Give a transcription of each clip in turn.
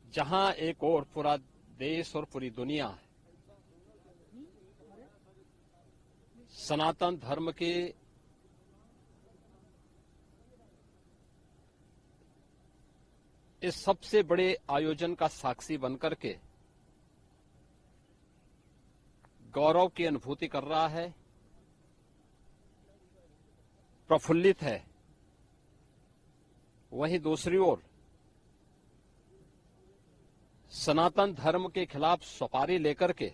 जहां एक और पूरा देश और पूरी दुनिया सनातन धर्म के इस सबसे बड़े आयोजन का साक्षी बनकर के गौरव की अनुभूति कर रहा है, प्रफुल्लित है, वहीं दूसरी ओर सनातन धर्म के खिलाफ सपारी लेकर के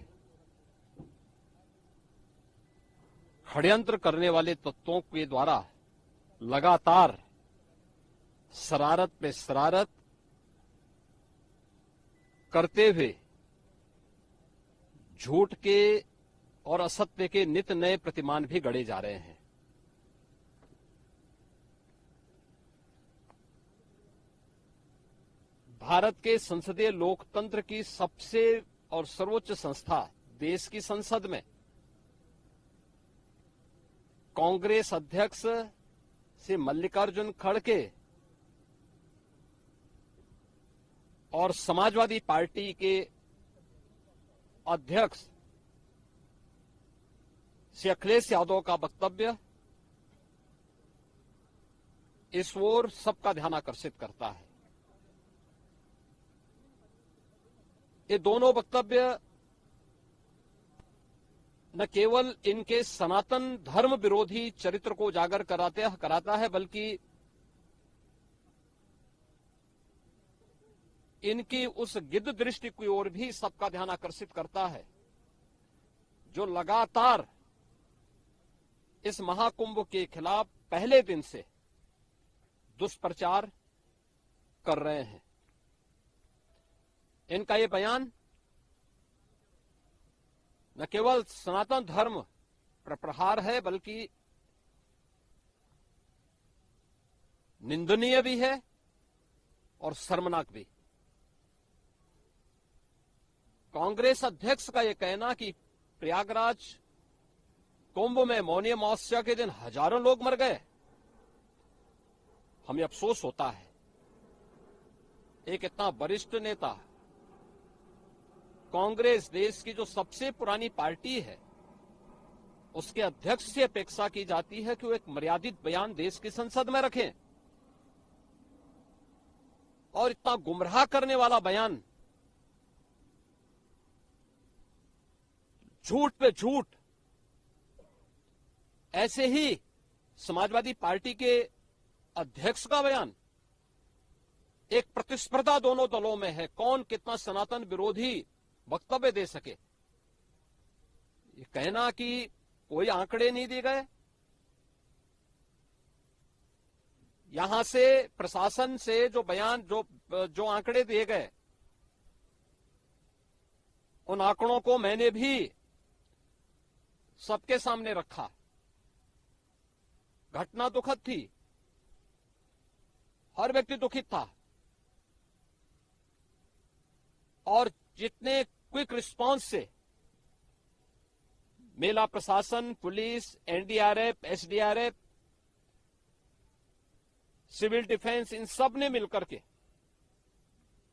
षड्यंत्र करने वाले तत्वों के द्वारा लगातार शरारत पे शरारत करते हुए झूठ के और असत्य के नित नए प्रतिमान भी गढ़े जा रहे हैं। भारत के संसदीय लोकतंत्र की सबसे और सर्वोच्च संस्था देश की संसद में कांग्रेस अध्यक्ष से मल्लिकार्जुन खड़गे और समाजवादी पार्टी के अध्यक्ष श्री अखिलेश यादव का वक्तव्य इस ओर सबका ध्यान आकर्षित करता है। ये दोनों वक्तव्य न केवल इनके सनातन धर्म विरोधी चरित्र को उजागर कराता है, बल्कि इनकी उस गिद्ध दृष्टि की ओर भी सबका ध्यान आकर्षित करता है जो लगातार इस महाकुंभ के खिलाफ पहले दिन से दुष्प्रचार कर रहे हैं। इनका ये बयान न केवल सनातन धर्म पर प्रहार है, बल्कि निंदनीय भी है और शर्मनाक भी। कांग्रेस अध्यक्ष का यह कहना कि प्रयागराज कुंभ में मौनी अमावस्या के दिन हजारों लोग मर गए, हमें अफसोस होता है। एक इतना वरिष्ठ नेता, कांग्रेस देश की जो सबसे पुरानी पार्टी है, उसके अध्यक्ष से अपेक्षा की जाती है कि वो एक मर्यादित बयान देश की संसद में रखें, और इतना गुमराह करने वाला बयान, झूठ पे झूठ। ऐसे ही समाजवादी पार्टी के अध्यक्ष का बयान, एक प्रतिस्पर्धा दोनों दलों में है, कौन कितना सनातन विरोधी वक्तव्य दे सके। ये कहना कि कोई आंकड़े नहीं दिए गए, यहां से प्रशासन से जो बयान जो आंकड़े दिए गए, उन आंकड़ों को मैंने भी सबके सामने रखा। घटना दुखद थी, हर व्यक्ति दुखित था, और जितने क्विक रिस्पांस से मेला प्रशासन, police, NDRF, SDRF, civil defence, इन सब ने मिलकर के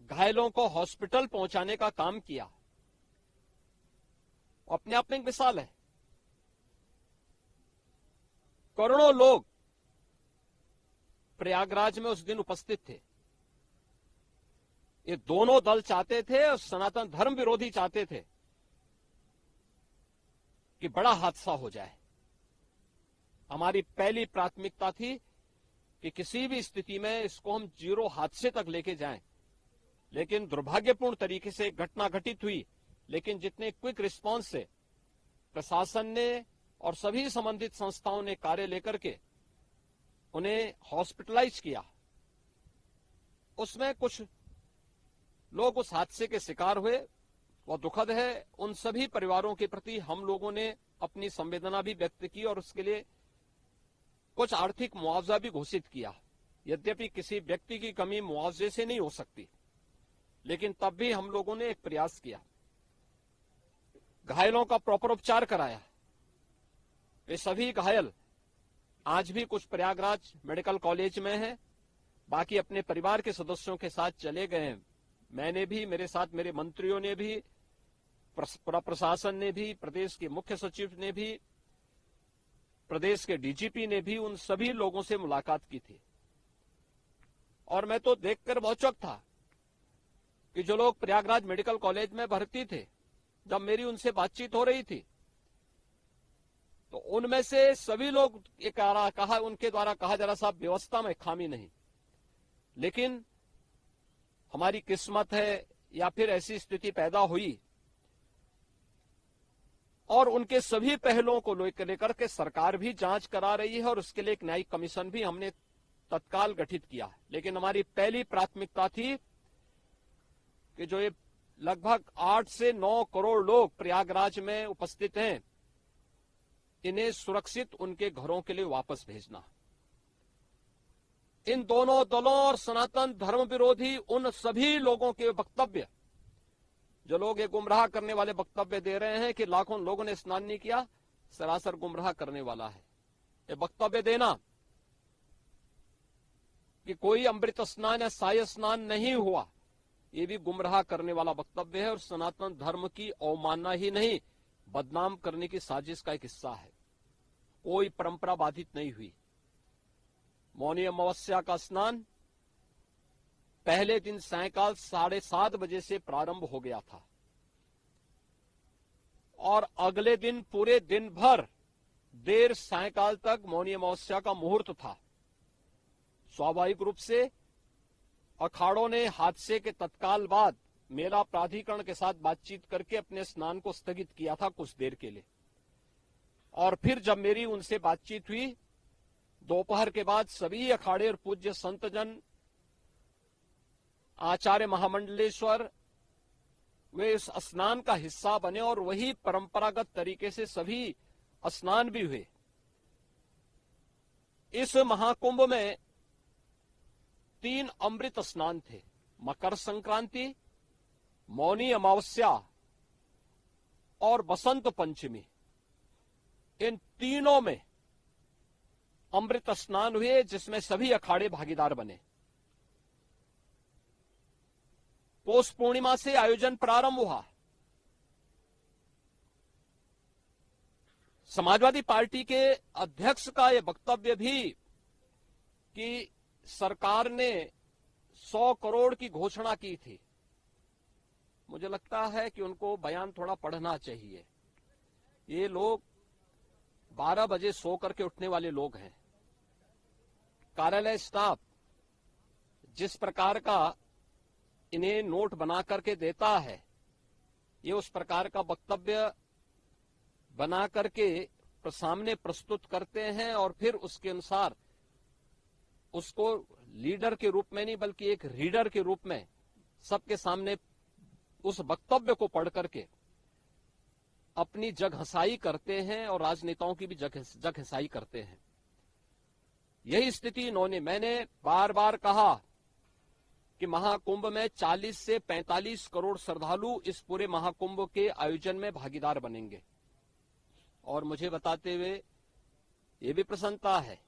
घायलों को हॉस्पिटल पहुंचाने का काम किया, अपने आप में एक मिसाल है। करोड़ों लोग प्रयागराज में उस दिन उपस्थित थे। ये दोनों दल चाहते थे और सनातन धर्म विरोधी चाहते थे कि बड़ा हादसा हो जाए। हमारी पहली प्राथमिकता थी कि किसी भी स्थिति में इसको हम जीरो हादसे तक लेके जाएं, लेकिन दुर्भाग्यपूर्ण तरीके से घटना घटित हुई। लेकिन जितने क्विक रिस्पांस से प्रशासन ने और सभी संबंधित संस्थाओं ने कार्य लेकर के उन्हें हॉस्पिटलाइज किया, उसमें कुछ लोग उस हादसे के शिकार हुए, वह दुखद है। उन सभी परिवारों के प्रति हम लोगों ने अपनी संवेदना भी व्यक्त की और उसके लिए कुछ आर्थिक मुआवजा भी घोषित किया। यद्यपि किसी व्यक्ति की कमी मुआवजे से नहीं हो सकती, लेकिन तब भी हम लोगों ने एक प्रयास किया। घायलों का प्रॉपर उपचार कराया। वे सभी घायल आज भी कुछ प्रयागराज मेडिकल कॉलेज में है, बाकी अपने परिवार के सदस्यों के साथ चले गए हैं। मैंने भी, मेरे साथ मेरे मंत्रियों ने भी, प्रशासन ने भी, प्रदेश के मुख्य सचिव ने भी, प्रदेश के डीजीपी ने भी उन सभी लोगों से मुलाकात की थी। और मैं तो देखकर बहुत चौंक था कि जो लोग प्रयागराज मेडिकल कॉलेज में भर्ती थे, जब मेरी उनसे बातचीत हो रही थी तो उनमें से सभी लोग कहा, उनके द्वारा कहा जा रहा साहब व्यवस्था में खामी नहीं, लेकिन हमारी किस्मत है या फिर ऐसी स्थिति पैदा हुई। और उनके सभी पहलुओं को लेकर के सरकार भी जांच करा रही है और उसके लिए एक न्यायिक कमीशन भी हमने तत्काल गठित किया। लेकिन हमारी पहली प्राथमिकता थी कि जो ये लगभग 8 से 9 करोड़ लोग प्रयागराज में उपस्थित हैं, इन्हें सुरक्षित उनके घरों के लिए वापस भेजना। इन दोनों दलों और सनातन धर्म विरोधी उन सभी लोगों के वक्तव्य, जो लोग ये गुमराह करने वाले वक्तव्य दे रहे हैं कि लाखों लोगों ने स्नान नहीं किया, सरासर गुमराह करने वाला है। ये वक्तव्य देना कि कोई अमृत स्नान या साय स्नान नहीं हुआ, ये भी गुमराह करने वाला वक्तव्य है और सनातन धर्म की अवमानना ही नहीं, बदनाम करने की साजिश का एक हिस्सा है। कोई परंपरा बाधित नहीं हुई। मौनी अमावस्या का स्नान पहले दिन सायंकाल 7:30 बजे से प्रारंभ हो गया था और अगले दिन पूरे दिन भर देर सायंकाल तक मौनी अमावस्या का मुहूर्त था। स्वाभाविक रूप से अखाड़ों ने हादसे के तत्काल बाद मेला प्राधिकरण के साथ बातचीत करके अपने स्नान को स्थगित किया था कुछ देर के लिए। और फिर जब मेरी उनसे बातचीत हुई दोपहर के बाद, सभी अखाड़े और पूज्य संतजन, आचार्य महामंडलेश्वर, वे इस स्नान का हिस्सा बने और वही परंपरागत तरीके से सभी स्नान भी हुए। इस महाकुंभ में 3 अमृत स्नान थे, मकर संक्रांति, मौनी अमावस्या और बसंत पंचमी। इन तीनों में अमृत स्नान हुए जिसमें सभी अखाड़े भागीदार बने। पौष पूर्णिमा से आयोजन प्रारंभ हुआ। समाजवादी पार्टी के अध्यक्ष का यह वक्तव्य भी कि सरकार ने 100 करोड़ की घोषणा की थी, मुझे लगता है कि उनको बयान थोड़ा पढ़ना चाहिए। ये लोग 12 बजे सो करके उठने वाले लोग हैं। कार्यालय स्टाफ जिस प्रकार का इन्हें नोट बना करके देता है, ये उस प्रकार का वक्तव्य बना करके सामने प्रस्तुत करते हैं और फिर उसके अनुसार उसको लीडर के रूप में नहीं बल्कि एक रीडर के रूप में सबके सामने उस वक्तव्य को पढ़ करके अपनी जगहंसाई करते हैं और राजनेताओं की भी जगहंसाई करते हैं। यही स्थिति मैंने बार बार कहा कि महाकुंभ में 40 से 45 करोड़ श्रद्धालु इस पूरे महाकुंभ के आयोजन में भागीदार बनेंगे। और मुझे बताते हुए ये भी प्रसन्नता है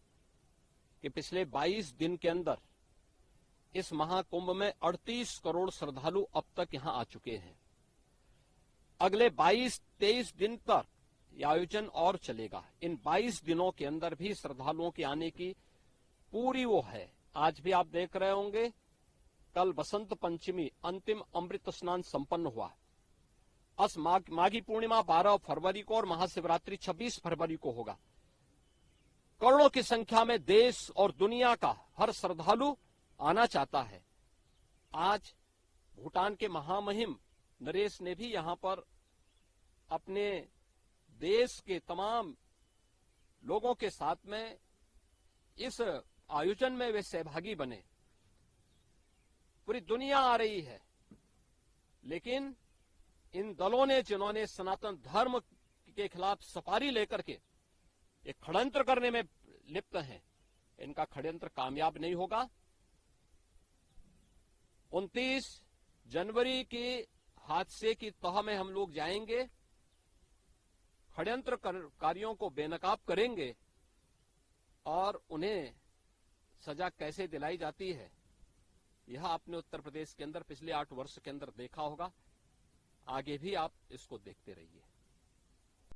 कि पिछले 22 दिन के अंदर इस महाकुंभ में 38 करोड़ श्रद्धालु अब तक यहां आ चुके हैं। अगले 22-23 दिन तक यह आयोजन और चलेगा। इन 22 दिनों के अंदर भी श्रद्धालुओं के आने की पूरी वो है। आज भी आप देख रहे होंगे, कल बसंत पंचमी अंतिम अमृत स्नान संपन्न हुआ। माघी पूर्णिमा 12 फरवरी को और महाशिवरात्रि 26 फरवरी को होगा। करोड़ों की संख्या में देश और दुनिया का हर श्रद्धालु आना चाहता है। आज भूटान के महामहिम नरेश ने भी यहां पर अपने देश के तमाम लोगों के साथ में इस आयोजन में वे सहभागी बने। पूरी दुनिया आ रही है, लेकिन इन दलों ने जिन्होंने सनातन धर्म के खिलाफ सफारी लेकर के एक षड्यंत्र करने में लिप्त हैं, इनका षड्यंत्र कामयाब नहीं होगा। 29 जनवरी के हादसे की तह में हम लोग जाएंगे, षड्यंत्रकारियों को बेनकाब करेंगे और उन्हें सजा कैसे दिलाई जाती है, यह आपने उत्तर प्रदेश के अंदर पिछले 8 वर्ष के अंदर देखा होगा। आगे भी आप इसको देखते रहिए।